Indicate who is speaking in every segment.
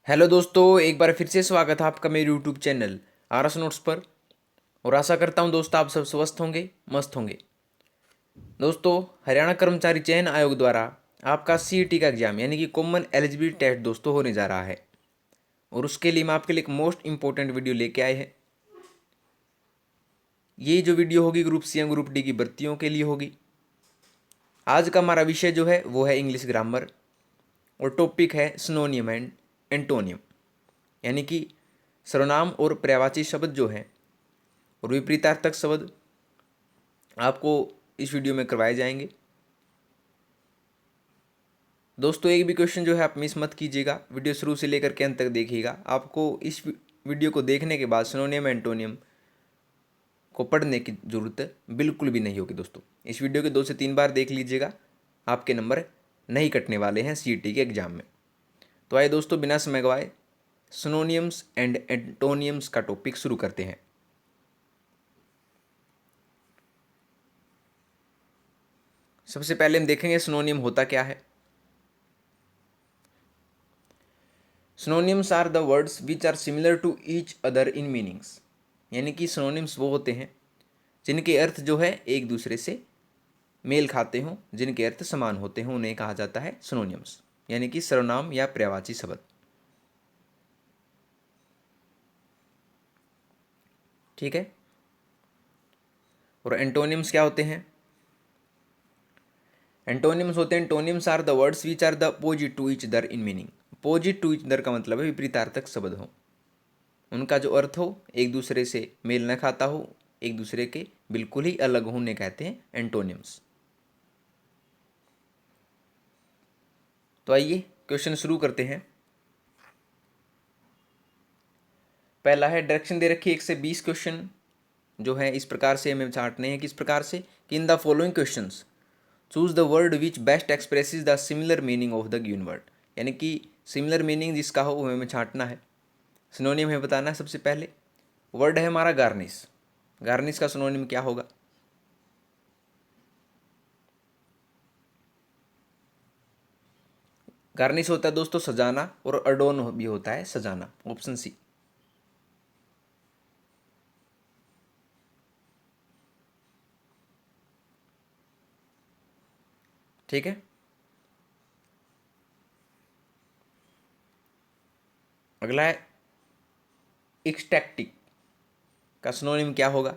Speaker 1: Hello दोस्तों, एक बार फिर से स्वागत है आपका मेरे यूट्यूब चैनल आरएस नोट्स पर। और आशा करता हूं दोस्तों आप सब स्वस्थ होंगे, मस्त होंगे। दोस्तों, हरियाणा कर्मचारी चयन आयोग द्वारा आपका सीईटी का एग्जाम यानी कि कॉमन एलिजिबिलिटी टेस्ट दोस्तों होने जा रहा है। और उसके लिए मैं आपके लिए एक मोस्ट इंपॉर्टेंट वीडियो लेके आए हैं। ये जो वीडियो होगी ग्रुप सी या ग्रुप डी की भर्तियों के लिए होगी। आज का हमारा विषय जो है वो है इंग्लिश ग्रामर, और टॉपिक है सिनोनियम एंड एंटोनियम, यानी कि सर्वनाम और पर्यायवाची शब्द जो हैं और विपरीतार्थक शब्द आपको इस वीडियो में करवाए जाएंगे। दोस्तों, एक भी क्वेश्चन जो है आप मिस मत कीजिएगा, वीडियो शुरू से लेकर के अंत तक देखिएगा। आपको इस वीडियो को देखने के बाद सिनोनियम एंटोनियम को पढ़ने की ज़रूरत बिल्कुल भी नहीं होगी। दोस्तों, इस वीडियो के 2 से 3 बार देख लीजिएगा, आपके नंबर नहीं कटने वाले हैं सीईटी के एग्ज़ाम में। तो आइए दोस्तों, बिना समय गवाए सिनोनियम्स एंड एंटोनियम्स का टॉपिक शुरू करते हैं। सबसे पहले हम देखेंगे सिनोनियम होता क्या है। Synonyms are the words which are similar to each other in meanings, यानी कि सिनोनिम्स वो होते हैं जिनके अर्थ जो है एक दूसरे से मेल खाते हों, जिनके अर्थ समान होते हों, उन्हें कहा जाता है सिनोनिम्स, यानी कि सर्वनाम या पर्यायवाची शब्द। ठीक है। और एंटोनिम्स क्या होते हैं? एंटोनिम्स होते हैं, antonyms are the words which are the opposite to each other in meaning. Opposite to each other का मतलब है विपरीतार्थक शब्द हो, उनका जो अर्थ हो एक दूसरे से मेल न खाता हो, एक दूसरे के बिल्कुल ही अलग हो, उन्हें कहते हैं एंटोनिम्स। तो आइए क्वेश्चन शुरू करते हैं। पहला है, डायरेक्शन दे रखी 1 से 20 क्वेश्चन जो है इस प्रकार से हमें छांटने हैं। किस प्रकार से कि in the following questions choose the word which best expresses the similar meaning of the given word, यानी कि सिमिलर मीनिंग जिसका हो वो हमें छांटना है। सिनोनिम हमें बताना है। सबसे पहले वर्ड है हमारा गार्निश। गार्निश का सिनोनिम क्या होगा? गार्निश होता है दोस्तों सजाना, और अडोन भी होता है सजाना। Option C. ठीक है। अगला है एक्सटैक्टिक का सिनोनिम क्या होगा?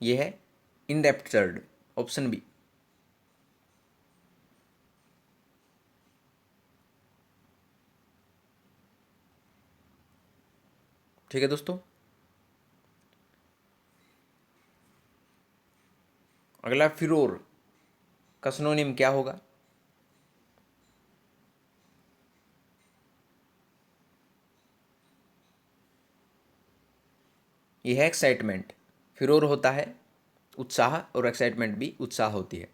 Speaker 1: यह है इनडेप्चर्ड। Option B. ठीक है दोस्तों। अगला फिरोर का सिनोनिम क्या होगा? यह है एक्साइटमेंट। फिरोर होता है उत्साह, और एक्साइटमेंट भी उत्साह होती है।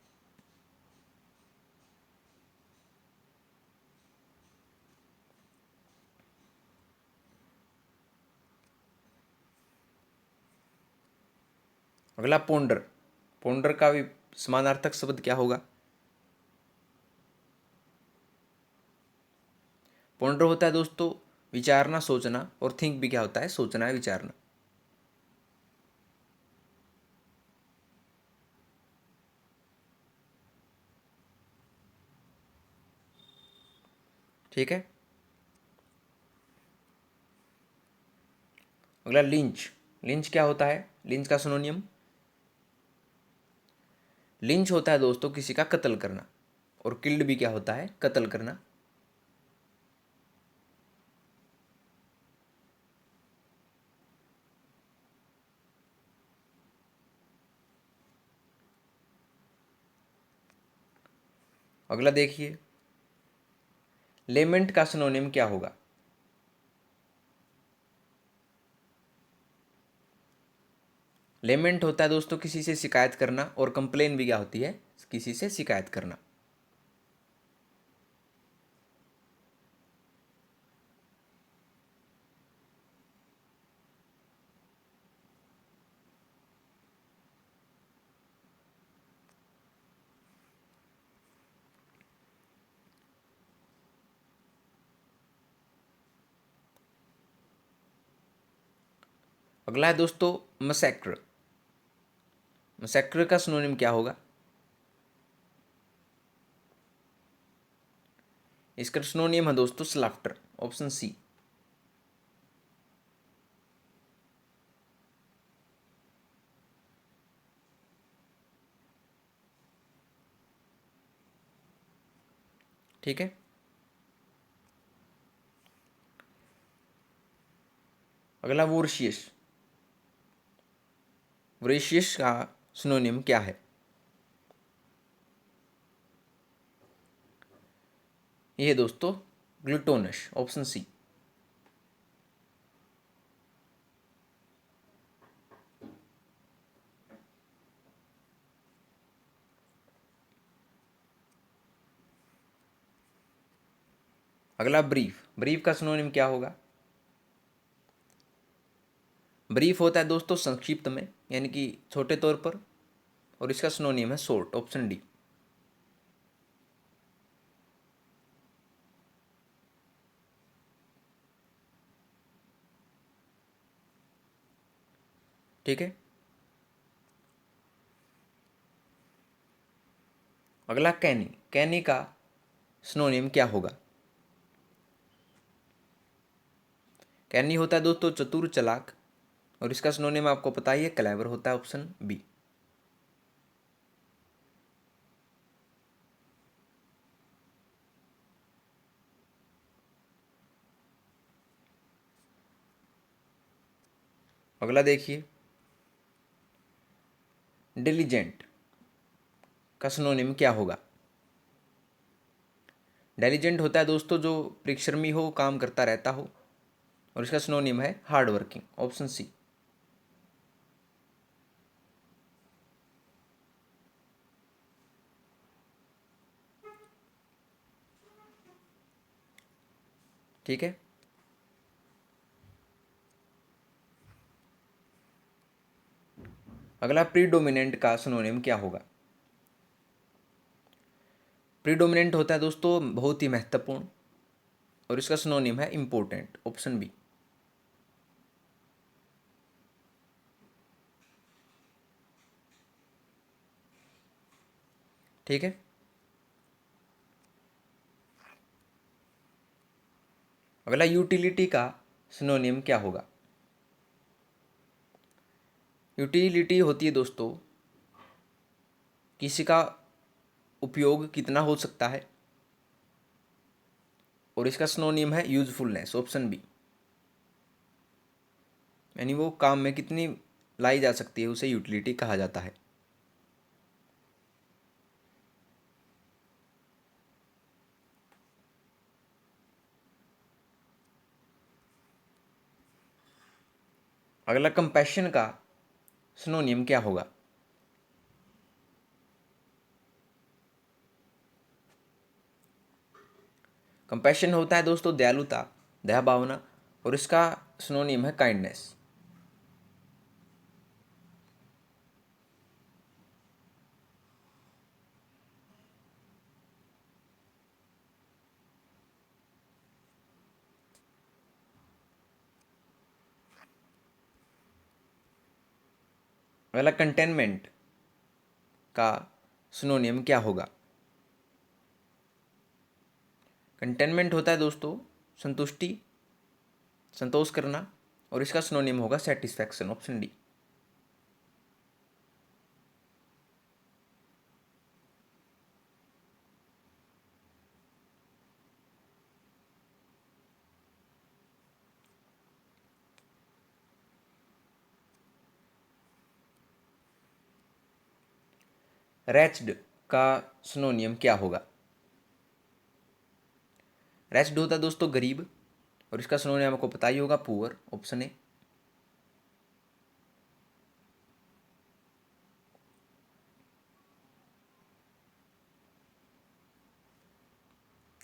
Speaker 1: अगला पोंडर। पोंडर का भी समानार्थक शब्द क्या होगा? पोंडर होता है दोस्तों विचारना, सोचना, और थिंक भी क्या होता है? सोचना है, विचारना। ठीक है। अगला लिंच। लिंच क्या होता है? लिंच का सिनोनियम लिंच होता है दोस्तों किसी का कत्ल करना, और किल्ड भी क्या होता है? कत्ल करना। अगला देखिए, लेमेंट का सिनोनिम क्या होगा? लेमेंट होता है दोस्तों किसी से शिकायत करना, और कंप्लेन भी क्या होती है? किसी से शिकायत करना। अगला है दोस्तों मसैक्र। मसैक्र का सिनोनिम क्या होगा? इसका सिनोनिम है दोस्तों स्लाफ्टर, ऑप्शन सी। ठीक है। अगला वोरशियस। वोरेशियस का सिनोनिम क्या है? ये दोस्तों ग्लूटोनस, ऑप्शन सी। अगला ब्रीफ। ब्रीफ का सिनोनिम क्या होगा? ब्रीफ होता है दोस्तों संक्षिप्त में, यानी कि छोटे तौर पर, और इसका सिनोनिम है शॉर्ट, ऑप्शन डी। ठीक है। अगला कैनी। कैनी का सिनोनिम क्या होगा? कैनी होता है दोस्तों चतुर, चालाक, और इसका सिनोनिम आपको पता ही है क्लेवर होता है, ऑप्शन बी। अगला देखिए डिलीजेंट का सिनोनिम क्या होगा? डिलीजेंट होता है दोस्तों जो परिश्रमी हो, काम करता रहता हो, और इसका सिनोनिम है हार्ड वर्किंग, ऑप्शन सी। ठीक है। अगला प्रीडोमिनेंट का सिनोनिम क्या होगा? प्रीडोमिनेंट होता है दोस्तों बहुत ही महत्वपूर्ण, और इसका सिनोनिम है इंपॉर्टेंट, ऑप्शन बी। ठीक है। अगला यूटिलिटी का सिनोनिम क्या होगा? यूटिलिटी होती है दोस्तों किसी का उपयोग कितना हो सकता है, और इसका सिनोनिम है यूजफुलनेस, ऑप्शन बी। यानी वो काम में कितनी लाई जा सकती है उसे यूटिलिटी कहा जाता है। अगला कंपैशन का सिनोनिम क्या होगा? कंपैशन होता है दोस्तों दयालुता, दया भावना, और इसका सिनोनिम है काइंडनेस। अगला कंटेनमेंट का सिनोनिम क्या होगा? कंटेनमेंट होता है दोस्तों संतुष्टि, संतोष करना, और इसका सिनोनिम होगा सेटिस्फैक्शन, ऑप्शन डी। रैच्ड का सिनोनिम क्या होगा? रैच्ड होता है दोस्तों गरीब, और इसका सिनोनिम आपको पता ही होगा पुअर, ऑप्शन ए।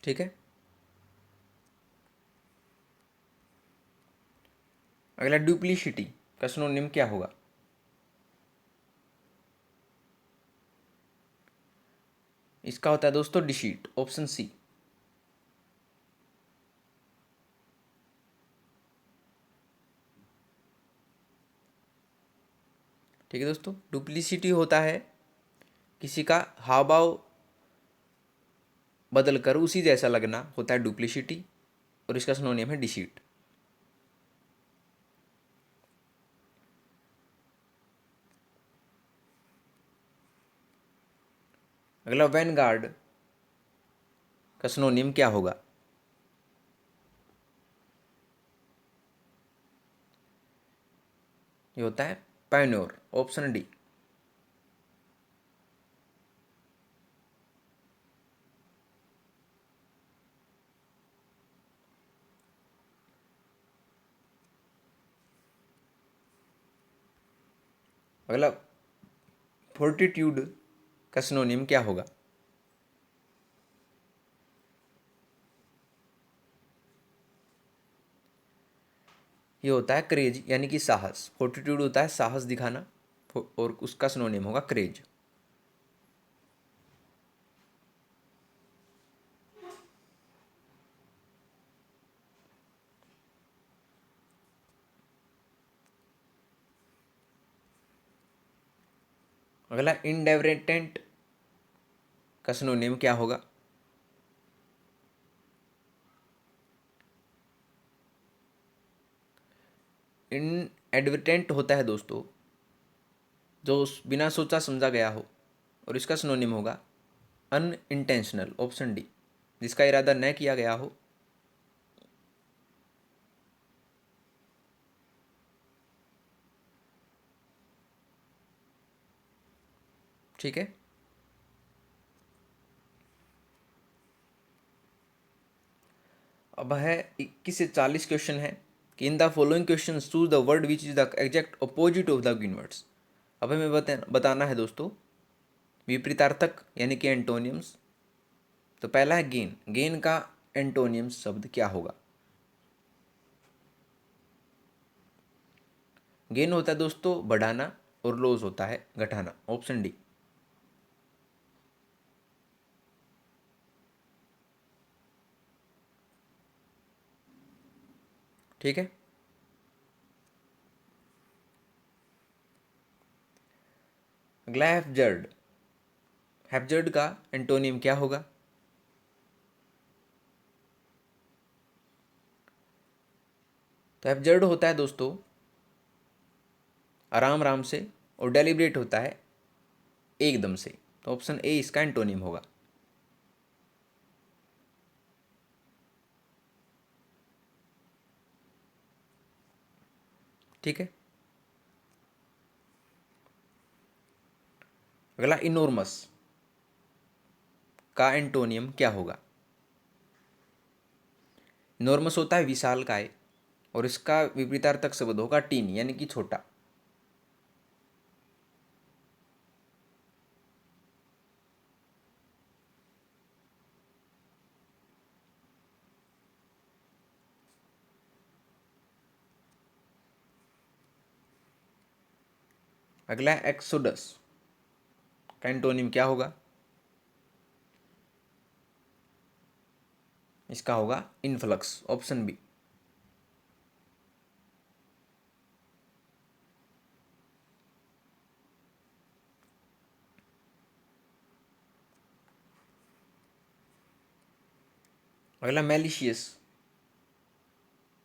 Speaker 1: ठीक है। अगला डुप्लीसिटी का सिनोनिम क्या होगा? इसका होता है दोस्तों डिसीट, ऑप्शन सी। ठीक है दोस्तों, डुप्लीसिटी होता है किसी का हाव भाव बदल कर उसी जैसा लगना होता है डुप्लीसिटी, और इसका सिनोनियम है डिसीट। अगला वैनगार्ड का सिनोनियम क्या होगा? ये होता है पायनियर, ऑप्शन डी। अगला फोर्टिट्यूड का सिनोनियम क्या होगा? ये होता है क्रेज, यानी कि साहस। फोर्टिट्यूड होता है साहस दिखाना, और उसका सिनोनियम होगा क्रेज। अगला इंडेवरेंटेंट का सिनोनियम क्या होगा? इनएडवर्टेंट होता है दोस्तों जो बिना सोचा समझा गया हो, और इसका सिनोनिम होगा अनइंटेंशनल, ऑप्शन डी, जिसका इरादा न किया गया हो। ठीक है, अब है 21 से 40 क्वेश्चन है कि in the following question choose the word which is the exact opposite of the given words. अब हमें बताना है दोस्तों विपरीतार्थक यानी कि एंटोनियम्स। तो पहला है गेन। गेन का एंटोनियम शब्द क्या होगा? गेन होता है दोस्तों बढ़ाना, और लॉस होता है घटाना, ऑप्शन डी। ठीक है, अगला है हैप्जर्ड। हैप्जर्ड का एंटोनियम क्या होगा? तो हैप्जर्ड होता है दोस्तों आराम आराम से, और डेलिब्रेट होता है एकदम से। तो ऑप्शन ए इसका एंटोनियम होगा। ठीक है, अगला इनोर्मस का एंटोनियम क्या होगा? इनोर्मस होता है विशालकाय, और इसका विपरीतार्थक शब्द होगा टीन, यानी कि छोटा। अगला है एक्सोडस का एंटोनियम क्या होगा? इसका होगा इनफ्लक्स, ऑप्शन बी। अगला मैलिशियस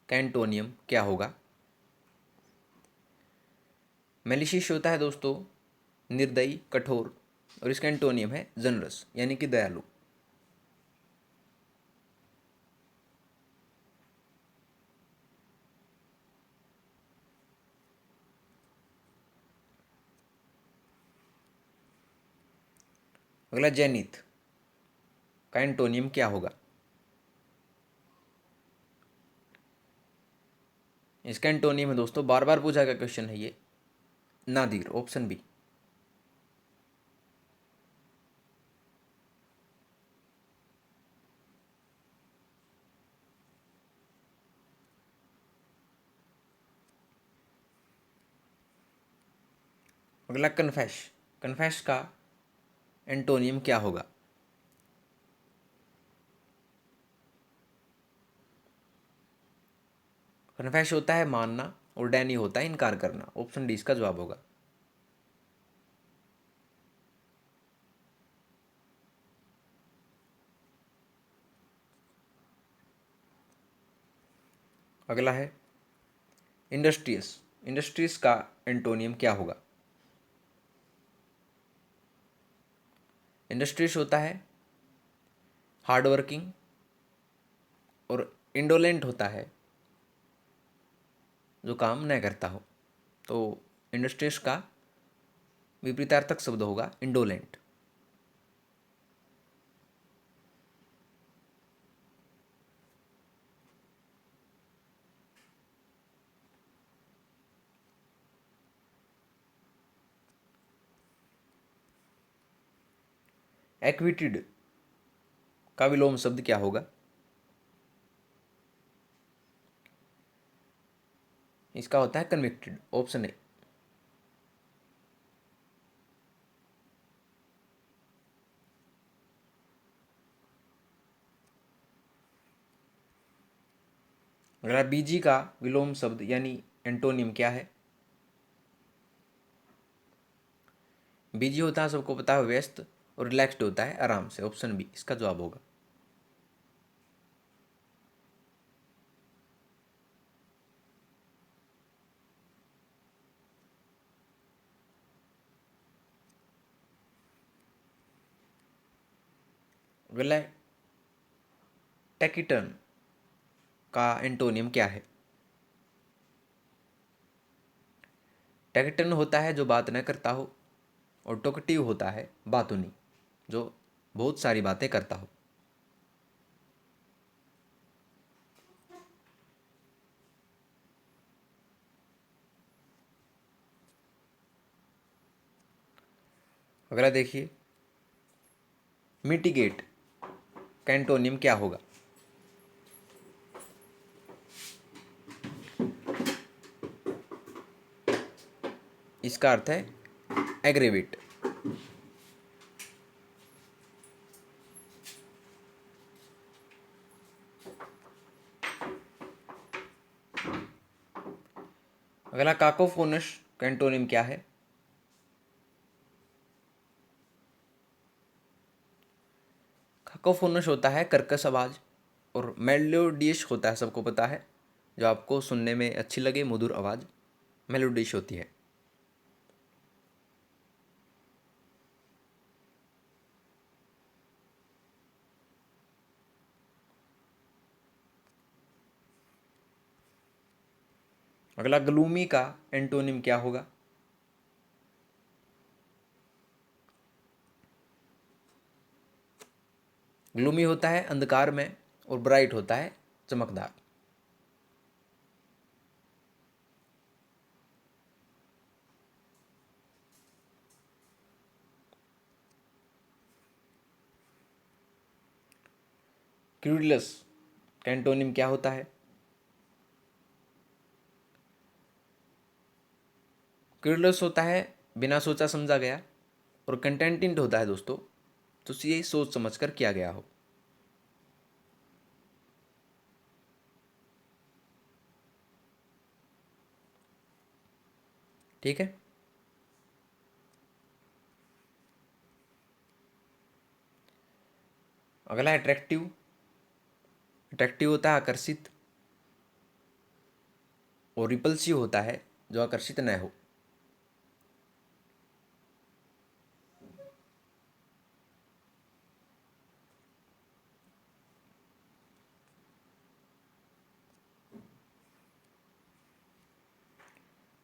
Speaker 1: का एंटोनियम क्या होगा? मैलिशियस होता है दोस्तों निर्दयी, कठोर, और इसका एंटोनियम है जनरस, यानी कि दयालु। अगला जेनिथ का एंटोनियम क्या होगा? इसका एंटोनियम है दोस्तों, बार बार पूछा गया क्वेश्चन है ये, नादिर, ऑप्शन बी। अगला कन्फेश। कन्फेश का एंटोनियम क्या होगा? कन्फेश होता है मानना, और डैनी होता है इनकार करना, ऑप्शन डी इसका जवाब होगा। अगला है इंडस्ट्रियस। इंडस्ट्रियस का एंटोनियम क्या होगा? इंडस्ट्रियस होता है हार्ड वर्किंग, और इंडोलेंट होता है जो काम न करता हो। तो इंडस्ट्रियस का विपरीतार्थक शब्द होगा इंडोलेंट। एक्विटेड का विलोम शब्द क्या होगा? इसका होता है कन्विक्टेड, ऑप्शन ए। अगला बीजी का विलोम शब्द यानी एंटोनियम क्या है? बीजी होता है, सबको पता है, व्यस्त, और रिलैक्स्ड होता है आराम से। ऑप्शन बी इसका जवाब होगा। अगला टैकिटर्न का एंटोनियम क्या है? टैकिटर्न होता है जो बात न करता हो, और टोकटिव होता है बातूनी जो बहुत सारी बातें करता हो। अगला देखिए मिटिगेट का एंटोनियम क्या होगा? इसका अर्थ है एग्रेवेट। अगला काकोफोनस का एंटोनियम क्या है? काकोफोनस होता है कर्कश आवाज, और मेलोडियस होता है, सबको पता है, जो आपको सुनने में अच्छी लगे, मधुर आवाज मेलोडियस होती है। अगला ग्लूमी का एंटोनिम क्या होगा? ग्लूमी होता है अंधकार में, और ब्राइट होता है चमकदार। क्यूरियस का एंटोनिम क्या होता है? क्यूरियस होता है बिना सोचा समझा गया, और कंटेंटेंट होता है दोस्तों तो ये सोच समझ कर किया गया हो। ठीक है। अगला अट्रैक्टिव। अट्रैक्टिव होता है आकर्षित, और रिपल्सिव होता है जो आकर्षित न हो।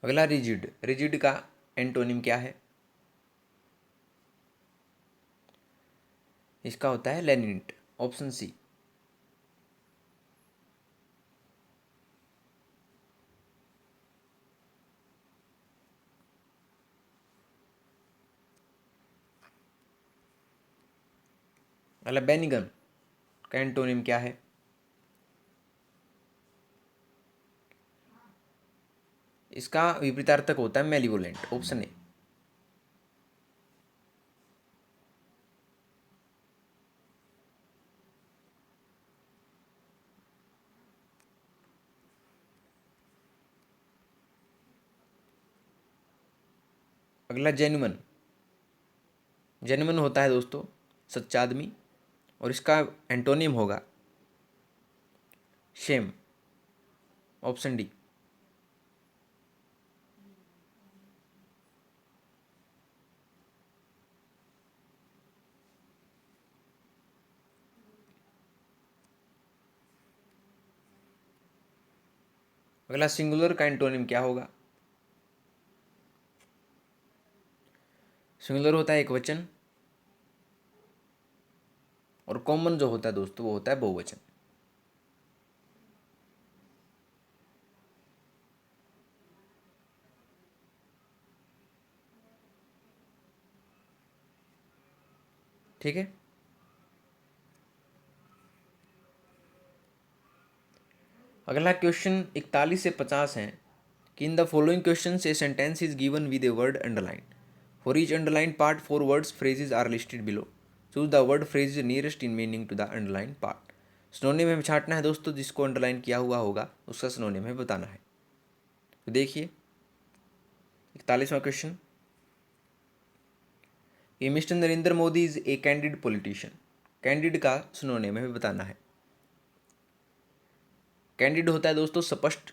Speaker 1: अगला रिजिड। रिजिड का एंटोनिम क्या है? इसका होता है लेनिट, ऑप्शन सी। अगला बेनिगन का एंटोनिम क्या है? इसका विपरीतार्थक होता है मेलिवोलेंट, ऑप्शन ए। अगला जेन्युइन। जेन्युइन होता है दोस्तों सच्चा आदमी, और इसका एंटोनिम होगा शेम, ऑप्शन डी। अगला, सिंगुलर का एंटोनिम क्या होगा? सिंगुलर होता है एक वचन, और कॉमन जो होता है दोस्तों वो होता है बहुवचन। ठीक है। अगला क्वेश्चन 41 से 50 है कि in the following question a sentence is given with a word underline. For each underline part 4 words phrases are listed below. Choose the word phrase nearest in meaning to the underline part. Synonym में छांटना है दोस्तों, जिसको underline किया हुआ होगा उसका synonym है बताना है। तो देखिए 41वां क्वेश्चन, ये mister Narendra Modi is a candid politician. Candid का सिनोनिम है बताना है। कैंडिड होता है दोस्तों स्पष्ट,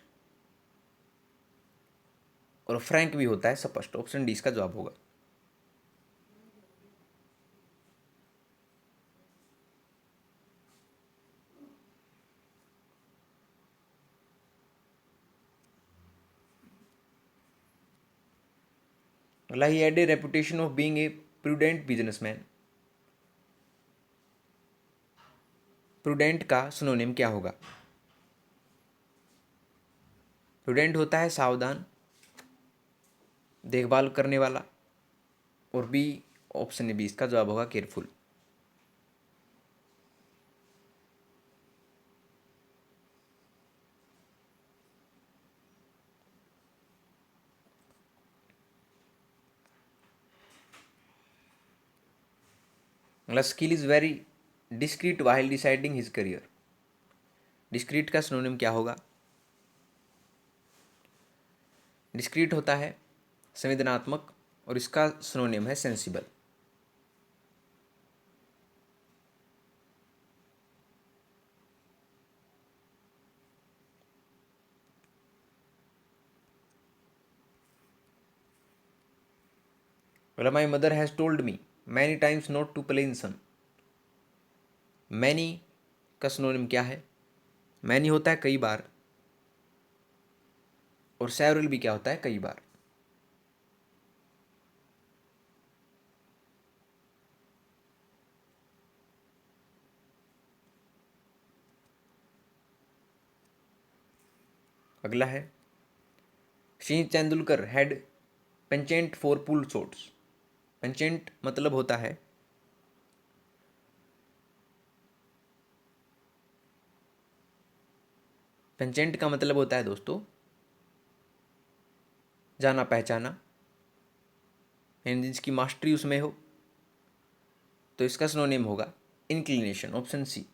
Speaker 1: और फ्रैंक भी होता है स्पष्ट। ऑप्शन डी इसका जवाब होगा। अगला, he had a reputation of being a prudent businessman. Prudent का सिनोनिम क्या होगा? प्रूडेंट होता है सावधान, देखभाल करने वाला, और बी, ऑप्शन बी इसका जवाब होगा केयरफुल। अगला, skill is very discrete while deciding his career. Discrete का सिनोनिम क्या होगा? डिस्क्रीट होता है संवेदनात्मक, और इसका सिनोनिम है सेंसिबल। अगला, my mother has told me many times not to play in sun. Many का सिनोनिम क्या है? मैनी होता है कई बार, और सेवरल भी क्या होता है? कई बार। अगला है, Sachin Tendulkar had penchant for pull shots. Penchant मतलब होता है, पेंचेंट का मतलब होता है दोस्तों जाना पहचाना, यानी जिसकी मास्टरी उसमें हो। तो इसका सिनोनिम होगा इंक्लिनेशन। Option C.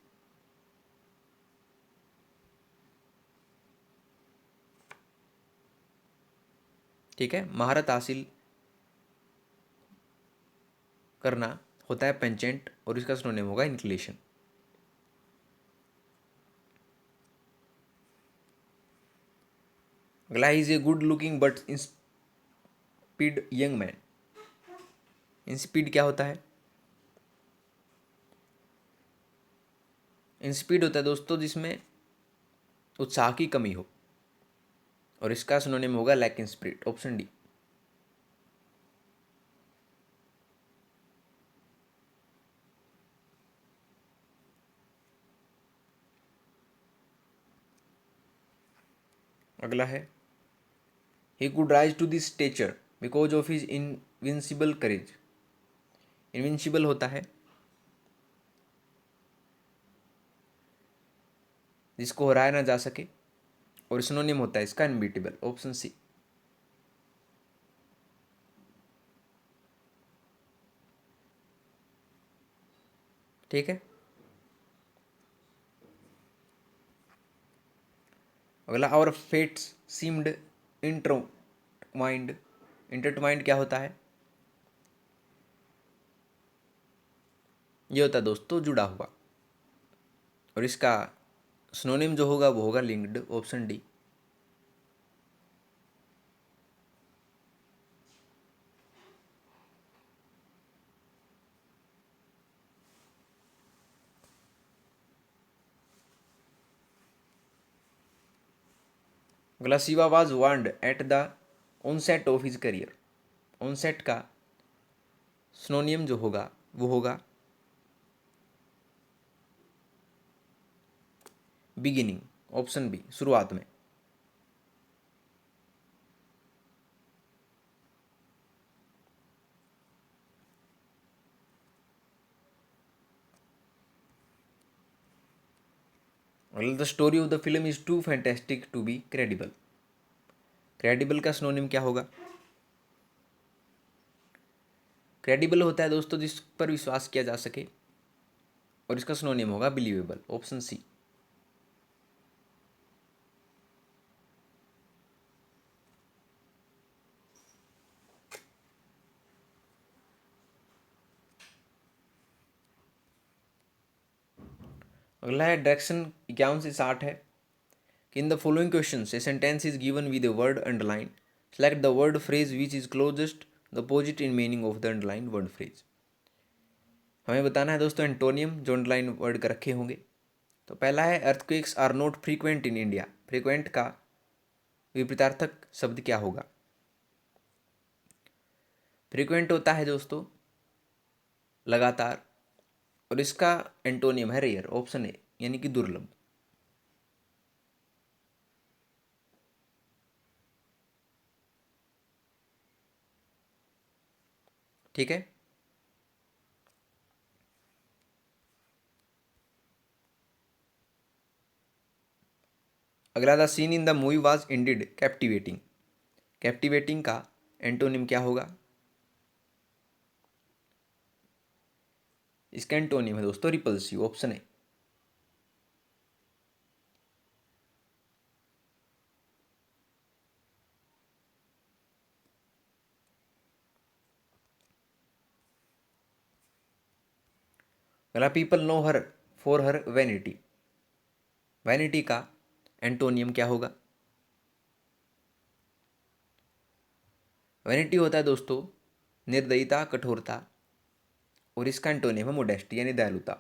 Speaker 1: ठीक है, महारत हासिल करना होता है पेंचेंट, और इसका सिनोनिम होगा इंक्लिनेशन। अगला, is a good looking but insipid young man. Insipid क्या होता है? इंस्पीड होता है दोस्तों जिसमें उत्साह की कमी हो, और इसका सिनोनिम होगा lack in spirit. Option D. अगला है, he could rise to this stature because of his invincible courage. Invincible होता है जिसको हराया ना जा सके, और सिनोनिम होता है इसका अनबीटेबल। Option C. ठीक है। अगला, our fates seemed intertwined. Intertwined क्या होता है? ये होता है दोस्तों जुड़ा हुआ, और इसका सिनोनिम जो होगा वो होगा लिंक्ड। Option D. अगला, Shiva was warned at the onset of his career. Onset का सिनोनियम जो होगा वो होगा बिगिनिंग, ऑप्शन बी, शुरुआत में। The story of the film is too fantastic to be credible. Credible का सिनोनिम क्या होगा? क्रेडिबल होता है दोस्तों जिस पर विश्वास किया जा सके, और इसका सिनोनिम होगा बिलीवेबल, ऑप्शन सी। अगला है डायरेक्शन 51 से 60 है कि in the following question a sentence is given with a word underline, select the word phrase which is closest the opposite in meaning of the underline word phrase. हमें बताना है दोस्तों antonym जो अंडरलाइन वर्ड का रखे होंगे। तो पहला है earthquakes are not frequent in India. Frequent का विपरीतार्थक शब्द क्या होगा? फ्रीक्वेंट होता है दोस्तों लगातार, और इसका एंटोनियम है रेयर, ऑप्शन ए, यानी कि दुर्लभ। ठीक है। अगला, the seen in the movie was indeed captivating. Captivating का एंटोनिम क्या होगा? इसका एंटोनिम है दोस्तों रिपल्सिव, ऑप्शन ए। अगला, people know her for her vanity. Vanity का एंटोनियम क्या होगा? वैनिटी होता है दोस्तों निर्दयता, कठोरता, और इसका एंटोनियम है मोडेस्टी यानी दयालुता।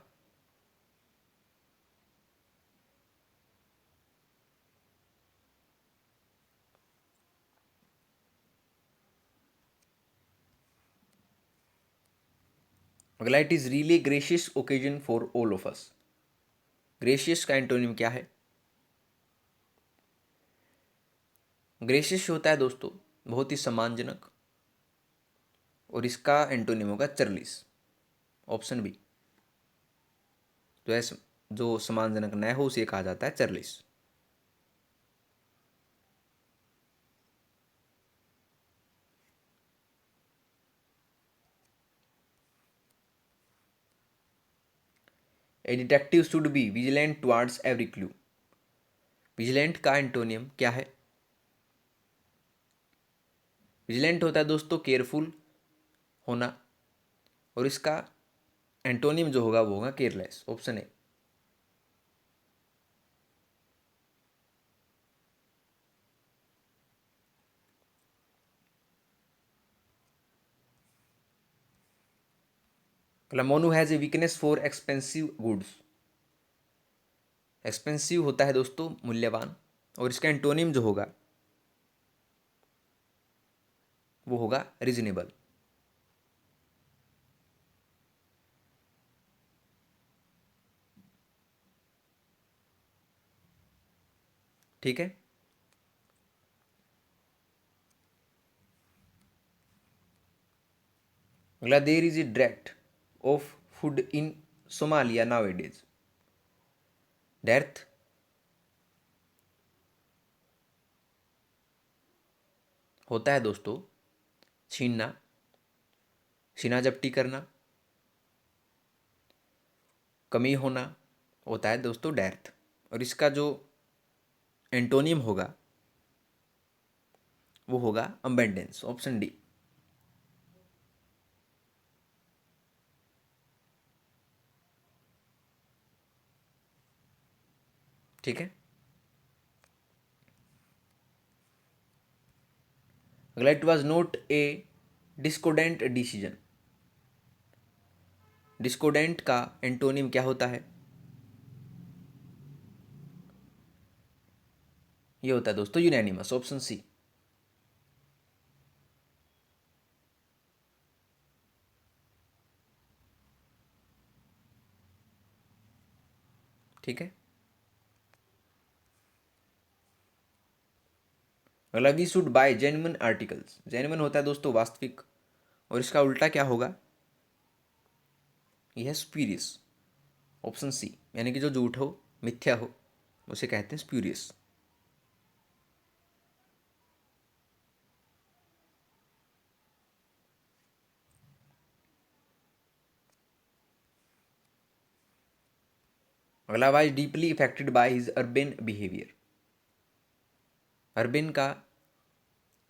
Speaker 1: अगला, it is really gracious occasion for all of us. Gracious का एंटोनियम क्या है? ग्रेशियस होता है दोस्तों बहुत ही सम्मानजनक, और इसका एंटोनिम होगा चर्लिस, ऑप्शन बी। तो ऐसे जो सम्मानजनक न हो उसे कहा जाता है churlish. A detective should be vigilant towards every clue. Vigilant का एंटोनियम क्या है? विजिलेंट होता है दोस्तों केयरफुल होना, और इसका एंटोनियम जो होगा वो होगा केयरलेस, ऑप्शन ए। अगला, Monu has a weakness for expensive goods. Expensive होता है दोस्तों मूल्यवान, और इसका एंटोनियम जो होगा वो होगा रीजनेबल। ठीक है। अगला, देर इज ए डेथ of food in Somalia nowadays. डेथ होता है दोस्तों छीनना, सीना जब्ती करना, कमी होना होता है दोस्तों डेथ, और इसका जो एंटोनियम होगा वो होगा अबेंडेंस, ऑप्शन डी। ठीक है। अगला, it was not a discordant decision. Discordant का एंटोनियम क्या होता है? ये होता है दोस्तों यूनैनिमस, ऑप्शन सी। ठीक है। अगला, we should buy genuine articles. Genuine होता है दोस्तों वास्तविक, और इसका उल्टा क्या होगा? यह है स्प्यूरियस, ऑप्शन सी। यानी कि जो झूठ हो, मिथ्या हो, उसे कहते हैं स्प्यूरियस। अगला, wise deeply affected by his urban behaviour. Urban का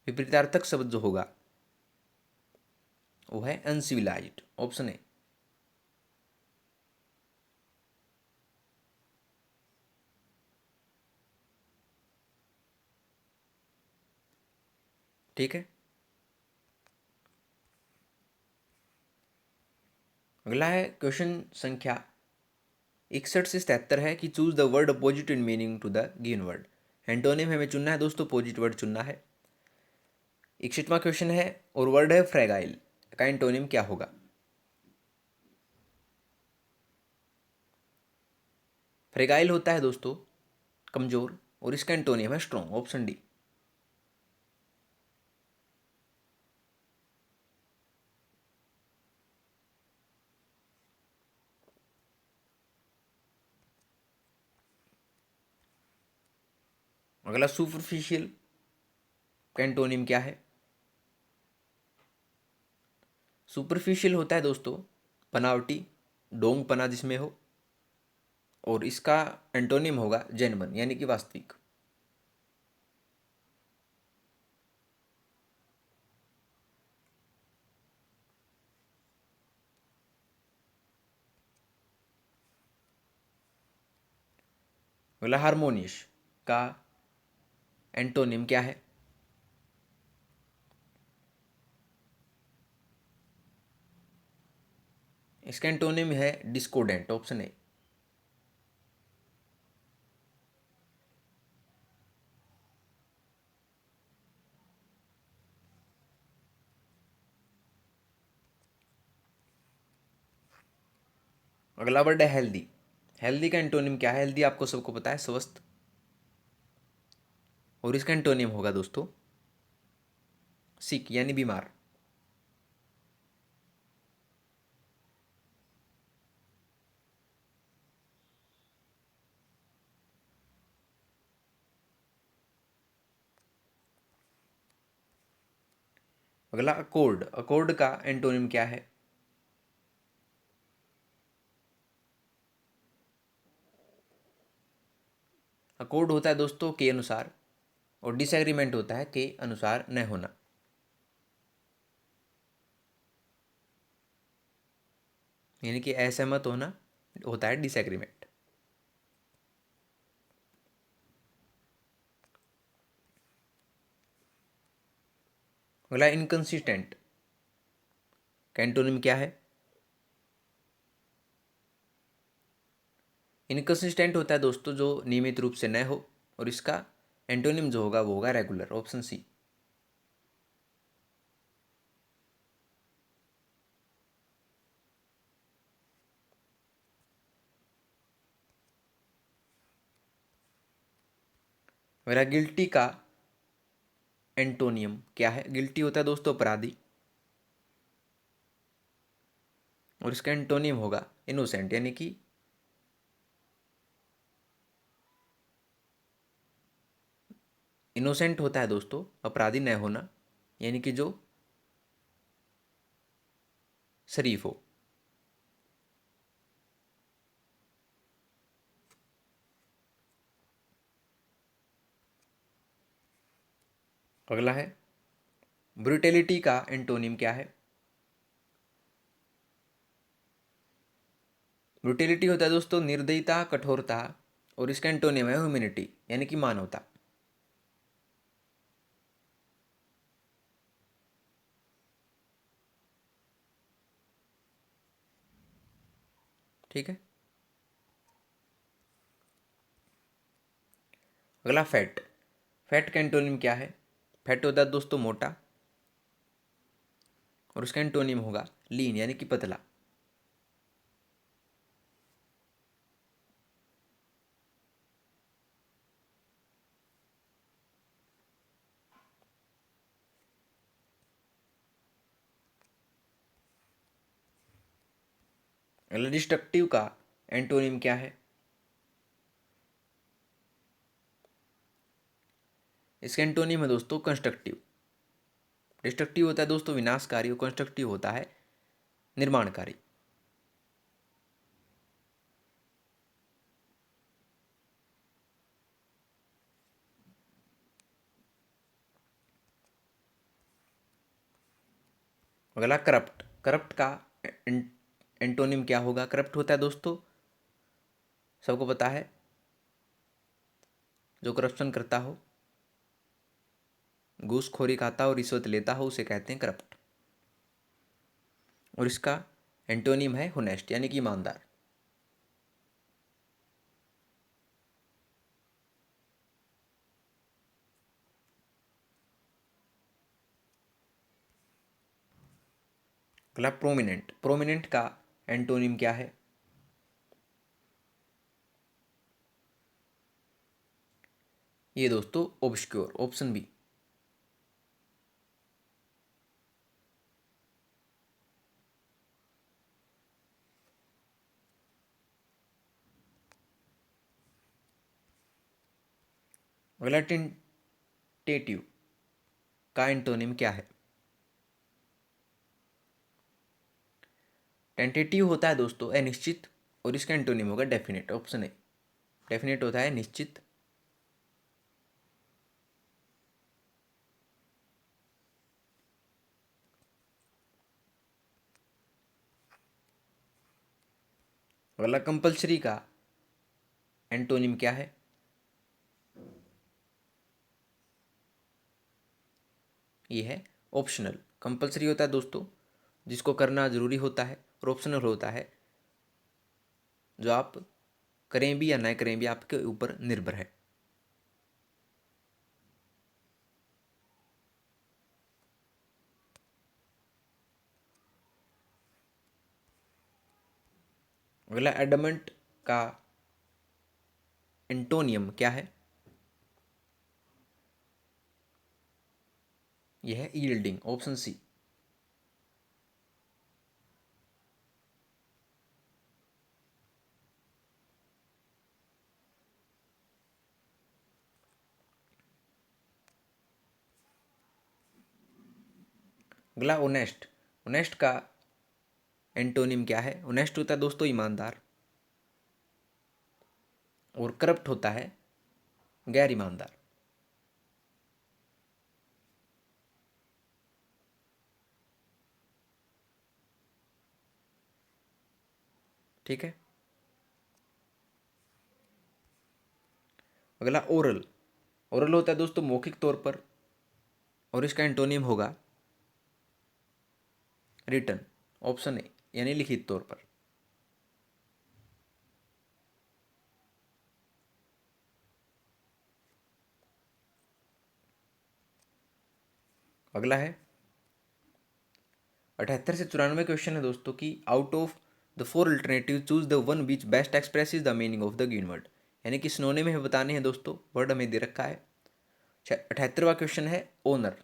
Speaker 1: विपरीतार्थक शब्द जो होगा वो है अनसिविलाइज्ड, ऑप्शन ए। ठीक है। अगला है क्वेश्चन संख्या 61 से 73 है कि choose the word opposite in meaning to the given word. Antonym हमें चुनना है दोस्तों, अपोजिट वर्ड चुनना है। 61वां क्वेश्चन है और वर्ड है फ्रेगाइल, का एंटोनिम क्या होगा? फ्रेगाइल होता है दोस्तों कमजोर, और इसका एंटोनिम है स्ट्रॉन्ग, ऑप्शन डी। अगला, सुपरफिशियल का एंटोनिम क्या है? सुपरफिशियल होता है दोस्तों बनावटी, ढोंगपना जिसमें हो, और इसका एंटोनिम होगा जेन्युइन, यानी कि वास्तविक। अगला, हारमोनियस का एंटोनिम क्या है? इसका एंटोनिम है डिस्कोडेंट, ऑप्शन ए। अगला वर्ड है हेल्दी। हेल्दी का एंटोनिम क्या है? हेल्दी आपको सबको पता है, स्वस्थ, और इसका एंटोनिम होगा दोस्तों सिक, यानी बीमार। अगला, अकॉर्ड। अकॉर्ड का एंटोनिम क्या है? अकॉर्ड होता है दोस्तों के अनुसार, और डिसएग्रीमेंट होता है के अनुसार न होना। यानी कि असहमत होना होता है डिसएग्रीमेंट। अगला, इनकंसिस्टेंट का एंटोनिम क्या है? इनकंसिस्टेंट होता है दोस्तों जो नियमित रूप से न हो, और इसका एंटोनिम जो होगा वो होगा रेगुलर, ऑप्शन सी। मेरा गिल्टी का एंटोनियम क्या है? गिल्टी होता है दोस्तों अपराधी, और इसका एंटोनियम होगा इनोसेंट, यानी कि इनोसेंट होता है दोस्तों अपराधी न होना, यानी कि जो शरीफ हो। अगला है ब्रुटेलिटी का एंटोनिम क्या है? ब्रुटेलिटी होता है दोस्तों निर्दयता, कठोरता, और इसका एंटोनिम है ह्यूमैनिटी, यानी कि मानवता। ठीक है। अगला, फैट। फैट का एंटोनिम क्या है? फैट होता है दोस्तों मोटा, और उसका एंटोनिम होगा लीन यानी कि पतला। अगला डिस्ट्रक्टिव का एंटोनिम क्या है? इसका एंटोनिम है दोस्तों कंस्ट्रक्टिव। डिस्ट्रक्टिव होता है दोस्तों विनाशकारी और कंस्ट्रक्टिव होता है निर्माणकारी। अगला करप्ट। करप्ट का एंटोनिम क्या होगा? करप्ट होता है दोस्तों, सबको पता है, जो करप्शन करता हो, घूसखोरी खाता हो, रिश्वत लेता हो, उसे कहते हैं करप्ट। और इसका एंटोनिम है होनेस्ट यानी कि ईमानदार। अगला प्रोमिनेंट। प्रोमिनेंट का एंटोनिम क्या है? ये दोस्तों ऑब्सक्योर, ऑप्शन बी। अगला टेंटेटिव का एंटोनिम क्या है? टेंटेटिव होता है दोस्तों अनिश्चित, और इसका एंटोनिम होगा डेफिनेट, ऑप्शन ए। डेफिनेट होता है निश्चित। अगला कंपल्सरी का एंटोनिम क्या है? ये है ऑप्शनल। कंपल्सरी होता है दोस्तों जिसको करना जरूरी होता है, और ऑप्शनल होता है जो आप करें भी या ना करें भी आपके ऊपर निर्भर है। अगला एडमंट का एंटोनियम क्या है? यह है यील्डिंग, ऑप्शन सी। अगला ओनेस्ट। ओनेस्ट का एंटोनिम क्या है? ओनेस्ट होता है दोस्तों ईमानदार, और करप्ट होता है गैर ईमानदार। ठीक है। अगला ओरल। ओरल होता है दोस्तों मौखिक तौर पर, और इसका एंटोनिम होगा रिटन, ऑप्शन ए यानी लिखित तौर पर। अगला है 78 से 94 क्वेश्चन है दोस्तों कि out of the four alternative choose the one which best expresses the meaning of the given word. यानी कि सिनोनिम में बताने हैं दोस्तों, वर्ड हमें दे रखा है। 78वां क्वेश्चन है ओनर।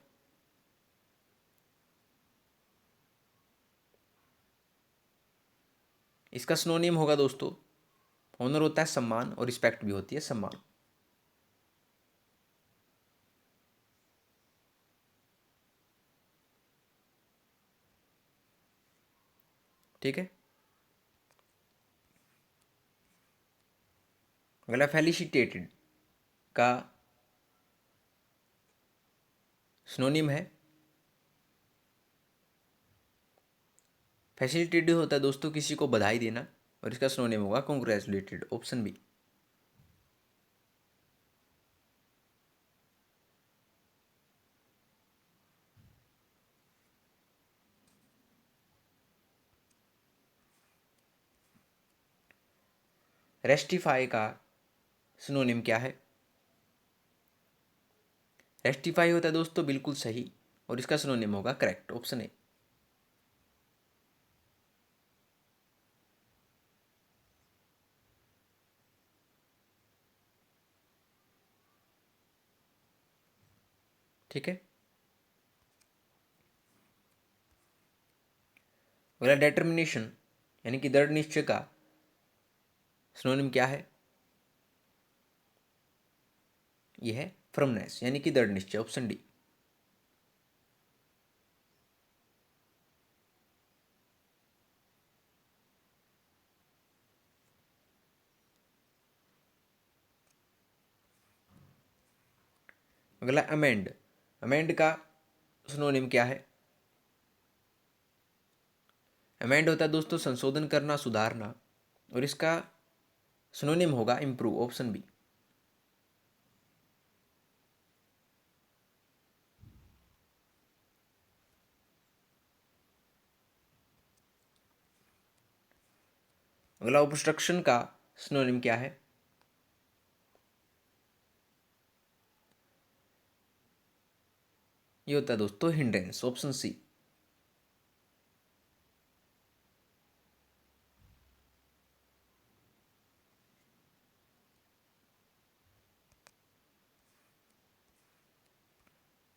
Speaker 1: इसका सिनोनिम होगा दोस्तों, ऑनर होता है सम्मान, और रिस्पेक्ट भी होती है सम्मान। ठीक है। अगला फेलिसिटेटेड का सिनोनिम है, फैसिलिटेटेड होता है दोस्तों किसी को बधाई देना, और इसका सिनोनिम होगा कॉन्ग्रेचुलेटेड, ऑप्शन बी। रेस्टिफाई का सिनोनिम क्या है? रेस्टिफाई होता है दोस्तों बिल्कुल सही, और इसका सिनोनिम होगा करेक्ट, ऑप्शन ए। ठीक है। अगला डेटर्मिनेशन यानी कि दृढ़ निश्चय का सिनोनिम क्या है? यह है फर्मनेस यानी कि दृढ़ निश्चय, ऑप्शन डी। अगला अमेंड, अमेंड का सिनोनिम क्या है? अमेंड होता है दोस्तों संशोधन करना, सुधारना, और इसका सिनोनिम होगा इम्प्रूव, ऑप्शन बी। अगला ऑब्स्ट्रक्शन का सिनोनिम क्या है? ये होता है दोस्तों हिंड्रेंस, ऑप्शन सी।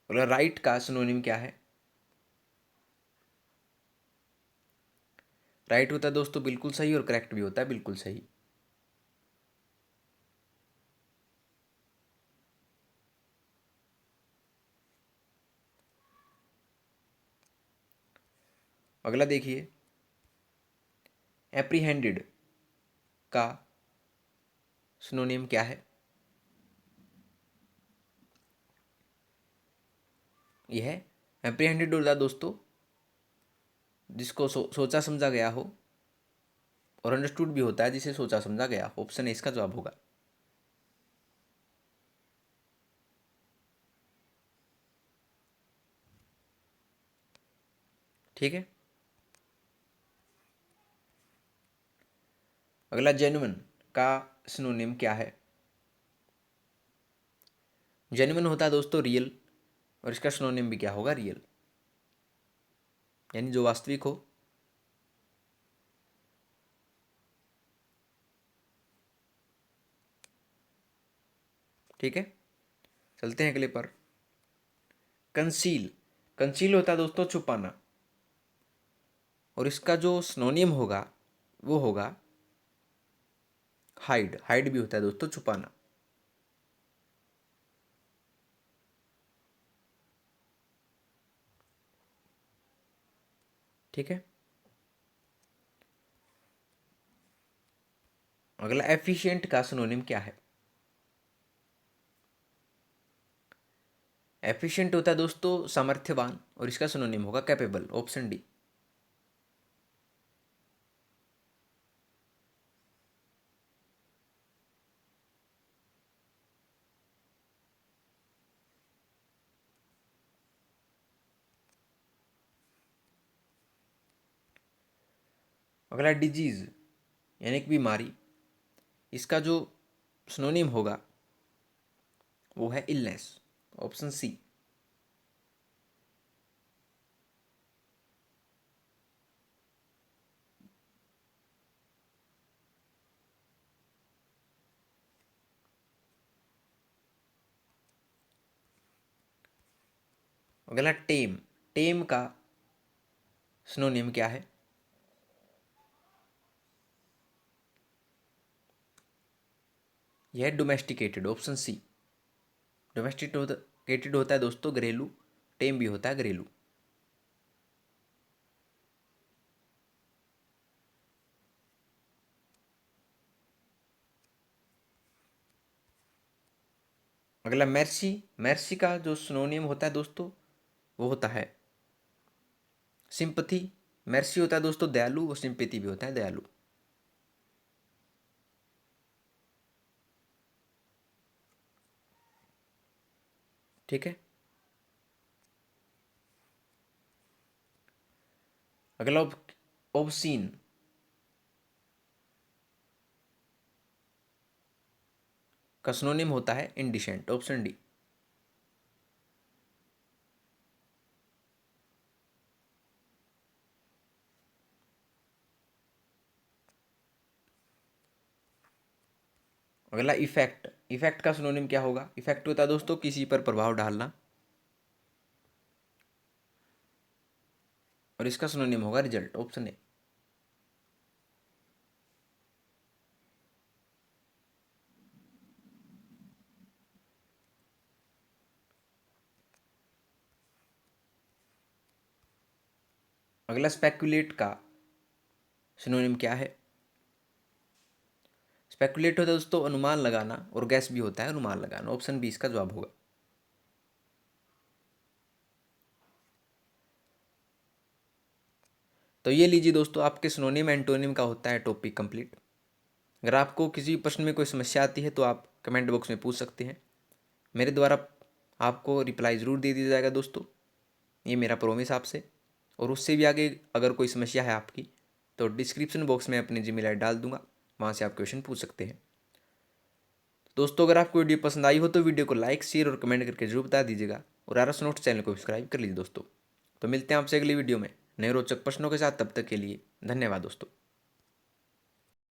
Speaker 1: अगला राइट का सिनोनिम क्या है? राइट होता है दोस्तों बिल्कुल सही, और करेक्ट भी होता है बिल्कुल सही। अगला देखिए, एप्रीहेंडेड का सिनोनिम क्या है? यह है एप्रीहेंडेड होता है दोस्तों जिसको सोचा समझा गया हो, और अंडरस्टूड भी होता है जिसे सोचा समझा गया, ऑप्शन ए इसका जवाब होगा। ठीक है। अगला जेन्युइन का सिनोनिम क्या है? जेन्युइन होता है दोस्तों रियल, और इसका सिनोनिम भी क्या होगा? रियल, यानी जो वास्तविक हो। ठीक है, चलते हैं अगले पर। कंसील, कंसील होता है दोस्तों छुपाना, और इसका जो सिनोनिम होगा वो होगा हाइड, हाइड भी होता है दोस्तों छुपाना। ठीक है। अगला एफिशिएंट का सिनोनिम क्या है? एफिशिएंट होता है दोस्तों सामर्थ्यवान, और इसका सिनोनिम होगा कैपेबल, ऑप्शन डी। अगला डिजीज यानी कि बीमारी, इसका जो सिनोनिम होगा वो है इलनेस, ऑप्शन सी। अगला टेम, टेम का सिनोनिम क्या है? यह है डोमेस्टिकेटेड, ऑप्शन सी। डोमेस्टिकेटेड होता है दोस्तों घरेलू, टेम भी होता है घरेलू। अगला मेर्सी, मेर्सी का जो सिनोनिम होता है दोस्तों वो होता है सिंपथी। मेर्सी होता है दोस्तों दयालु, और सिंपैथी भी होता है दयालु। ठीक है। अगला ऑब्सीन का सिनोनिम होता है इंडिसेंट, ऑप्शन डी। अगला इफेक्ट। इफेक्ट का सिनोनिम क्या होगा? इफेक्ट होता है दोस्तों किसी पर प्रभाव डालना, और इसका सिनोनिम होगा रिजल्ट, ऑप्शन ए। अगला स्पेकुलेट का सिनोनिम क्या है? स्पेकुलेट होता है दोस्तों अनुमान लगाना, और गैस भी होता है अनुमान लगाना, ऑप्शन बी इसका जवाब होगा। तो ये लीजिए दोस्तों, आपके सिनोनिम एंटोनिम का होता है टॉपिक कंप्लीट। अगर आपको किसी प्रश्न में कोई समस्या आती है तो आप कमेंट बॉक्स में पूछ सकते हैं, मेरे द्वारा आपको रिप्लाई ज़रूर दे दिया जाएगा दोस्तों, ये मेरा प्रॉमिस आपसे। और उससे भी आगे अगर कोई समस्या है आपकी तो डिस्क्रिप्शन बॉक्स में अपनी जीमेल आईडी डाल दूंगा, वहाँ से आप क्वेश्चन पूछ सकते हैं। दोस्तों अगर आपको वीडियो पसंद आई हो तो वीडियो को लाइक शेयर और कमेंट करके जरूर बता दीजिएगा, और आरएस नोट्स चैनल को सब्सक्राइब कर लीजिए दोस्तों। तो मिलते हैं आपसे अगली वीडियो में नए रोचक प्रश्नों के साथ, तब तक के लिए धन्यवाद दोस्तों।